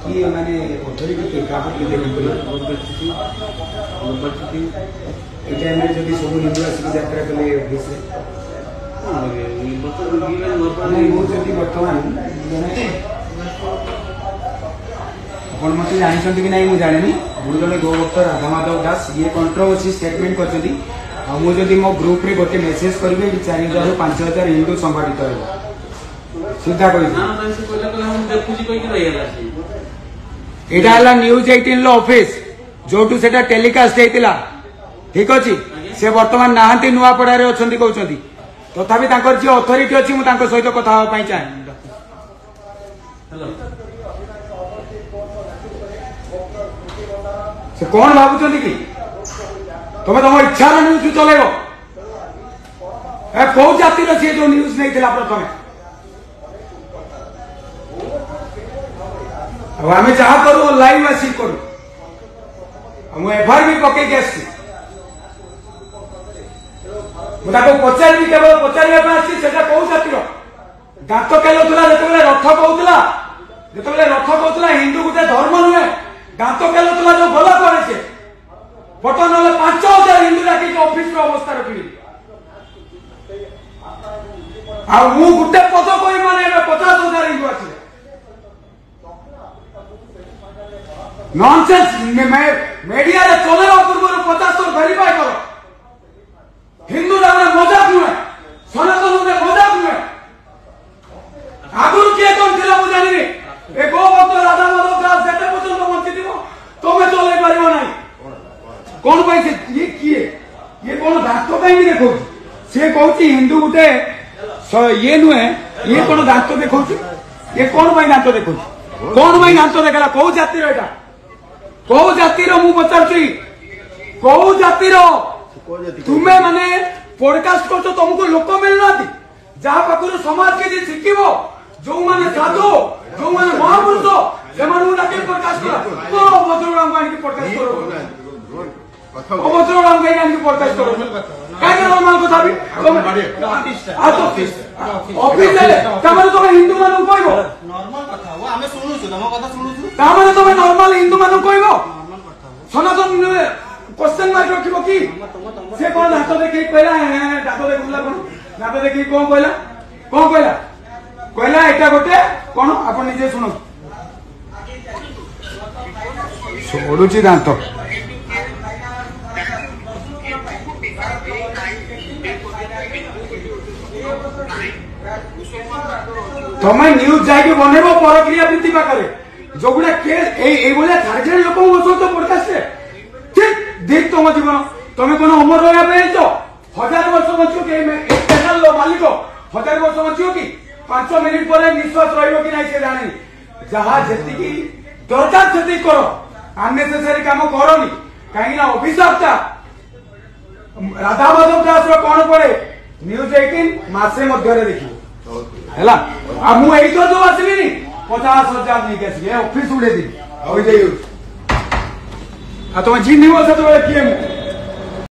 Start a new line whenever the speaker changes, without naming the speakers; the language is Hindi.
किए माने अथॉरिटी के काबू के देने पड़े ए टाइम में जदी सब हिंदू आसिक यात्रा कले ऑफिस नहीं वो जदी वर्तमान अपन मत जानिछन कि नहीं मु जानेनी मु जने गो भक्त राधा माधव दास ये कंट्रोवर्सी स्टेटमेंट करछथि आ मु जदी मो ग्रुप रे गोटे मेसेज करबे कि 4000 ରୁ 5000 हिंदू संगठित हो सीधा कहि ना से कोला कोला हम देखुची कहि कि रहिला एटा हला न्यूज 18 लो ऑफिस जोटू सेटा टेलीकास्ट हेतिला ठीक अछि से वर्तमान नाहंती नुआ पडा रे अछंती कहउछंती तथापि तांकर जे अथॉरिटी अछि मु तांकर सहित कथा हो पई चाहे हेलो से कोन भाबुछंती कि तमे तम इच्छा रे न्यूज चलेबो ए को जाति रे जे जो न्यूज नै दिला प्रथमे अब आम जहाँ करूँ लाइव आसिक करूँ मुझे एफआईआर भी पकई आसी पचारि केवल पचार कौ जातिर दांत केलुला जो रथ कहला जो रथ कहला हिंदू गोटे धर्म नुहे दांत केलुला जो गला पर से फोटो ना 5000 हिंदू डाक ऑफिस अवस्था रखी गोटे पद कही माने 50,000 हिंदू आसे नॉनसेंस मीडिया रे चले पूर्व 50 वेरीफाई करो हिंदू मजाक नुहे सनातन मजाक नुहे आगुरी किए कौन थिला मु जानी ए गो भक्त राधा माधव दास जेते पर्यंत बंची दिबो तमे चले परिबो नाही कोन पई से ये किए ये कोन दांत पई भी देखौ से कहउची हिंदू गुटे ये नुहे ये कोन दांत देखौ ये कोन पई दांत देखौ कोन पई दांत देखला को जाति रे एटा कौ जातिर मु पचारछि कौ जातिर तुम्हें माने पॉडकास्ट करछो तुमको लोक मिलना जहाँ पाखर समाज के शिखिबो जो माने साधु जो माने महापुरुष से माने डाके पॉडकास्ट करो ओ बद्रराम गानी की पॉडकास्ट करो ओ बद्रराम गानी की पॉडकास्ट करो काय करो मान को थाबी आ तो ऑफिस ले तमरे तो हिंदू मानु कहबो नॉर्मल कथा हो हमें सुनु छु तम कथा सुनु छु तमरे तो नॉर्मल हिंदू मानु कहबो सनातन क्वेश्चन मार्क रखिबो की से कोन दांत देखि कहला दांत देखुला कोन दांत देखि कोन कहला एटा गोटे कोन आपण निजे सुनो छोडुची दांत तमे न्यूज जाके बनेबो प्रक्रिया वृत्ति पाखरे जो गुडा केस ए बोले झारखंड लोक बसो तो पॉडकास्ट रे ठीक देख तुम जीवन तमे कोन अमर रहया पेइछो 1000 वर्ष बंचियो के एक चैनल लो मालिक 1000 वर्ष बंचियो की 5 मिनिट पर निश्वास रहइबो कि नाही से जाने जहां जति की दरकार जति करो अननेसेसरी काम करोनी काहे ना अभिशापटा राधा माधव दास रो कोन पड़े न्यूज 18 मासे मध्य रे देखियो हैला आ मु एई तो जो आसलिनी 50,000 नहीं कैसे ऑफिस उड़े दी आ तुम जीनी वो सब किए